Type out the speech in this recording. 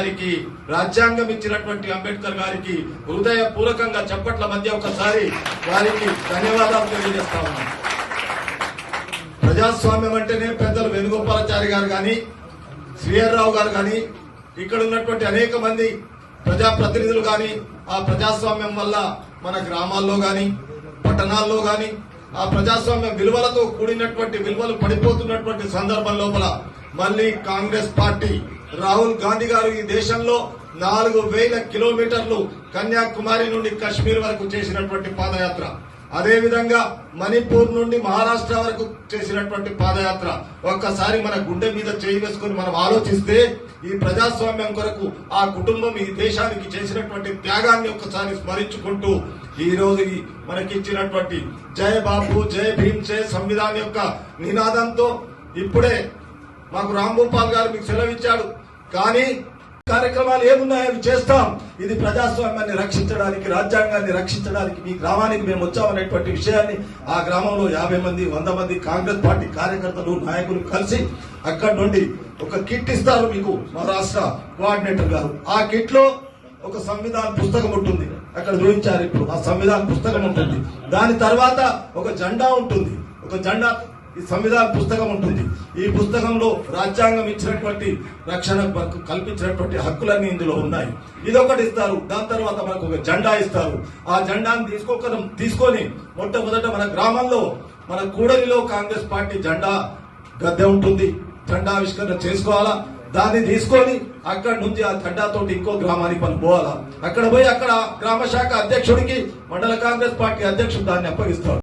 గారికి, రాజ్యాంగం ఇచ్చినటువంటి అంబేద్కర్ గారికి హృదయపూర్వకంగా చప్పట్ల మధ్య ఒకసారి వారికి ధన్యవాదాలు తెలియజేస్తా ఉన్నాం. ప్రజాస్వామ్యం అంటేనే పెద్దలు వేణుగోపాలాచారి గారు కానీ, శ్రీహర్రావు గారు కానీ, ఇక్కడ ఉన్నటువంటి అనేక మంది ప్రజాప్రతినిధులు కానీ ఆ ప్రజాస్వామ్యం వల్ల మన గ్రామాల్లో కానీ పట్టణాల్లో కానీ ఆ ప్రజాస్వామ్య విలువలతో కూడినటువంటి విలువలు పడిపోతున్నటువంటి సందర్భం లోపల మళ్ళీ కాంగ్రెస్ పార్టీ రాహుల్ గాంధీ గారు ఈ దేశంలో 4000 కిలోమీటర్లు కన్యాకుమారి నుండి కశ్మీర్ వరకు చేసినటువంటి పాదయాత్ర, అదేవిధంగా మణిపూర్ నుండి మహారాష్ట్ర వరకు చేసినటువంటి పాదయాత్ర, ఒక్కసారి మన గుండె మీద చేయి వేసుకుని మనం ఆలోచిస్తే ఈ ప్రజాస్వామ్యం కొరకు ఆ కుటుంబం ఈ దేశానికి చేసినటువంటి త్యాగాన్ని ఒక్కసారి స్మరించుకుంటూ ఈ రోజు మనకిచ్చినటువంటి జయ బాపు జయ భీమ్ జయ సంవిధాన్ యొక్క నినాదంతో ఇప్పుడే మాకు రాంభూపాల్ గారు మీకు సెలవిచ్చాడు. కానీ కార్యక్రమాలు ఏమున్నాయో అవి చేస్తాం. ఇది ప్రజాస్వామ్యాన్ని రక్షించడానికి, రాజ్యాంగాన్ని రక్షించడానికి మీ గ్రామానికి మేము వచ్చామనేటువంటి విషయాన్ని ఆ గ్రామంలో 50 మంది 100 మంది కాంగ్రెస్ పార్టీ కార్యకర్తలు నాయకులు కలిసి అక్కడి నుండి ఒక కిట్ ఇస్తారు మీకు మా రాష్ట్ర కోఆర్డినేటర్ గారు. ఆ కిట్ లో ఒక సంవిధాన పుస్తకం ఉంటుంది, అక్కడ చూపించారు ఇప్పుడు. ఆ సంవిధాన పుస్తకం ఉంటుంది, దాని తర్వాత ఒక జెండా ఉంటుంది, ఒక జెండా ఈ సంవిధాన పుస్తకం ఉంటుంది. ఈ పుస్తకంలో రాజ్యాంగం ఇచ్చినటువంటి రక్షణ కల్పించినటువంటి హక్కులన్నీ ఇందులో ఉన్నాయి. ఇదొకటి ఇస్తారు. దాని తర్వాత మనకు ఒక జెండా ఇస్తారు. ఆ జెండాను తీసుకొని మొట్టమొదట మన గ్రామంలో మన కూడలిలో కాంగ్రెస్ పార్టీ జెండా గద్దె ఉంటుంది, జెండా ఆవిష్కరణ చేసుకోవాలా. దాన్ని తీసుకొని అక్కడి నుంచి ఆ జెండాతోటి ఇంకో గ్రామానికి మనం పోవాలా. అక్కడ పోయి అక్కడ గ్రామ శాఖ అధ్యక్షుడికి మండల కాంగ్రెస్ పార్టీ అధ్యక్షుడు దాన్ని అప్పగిస్తాడు.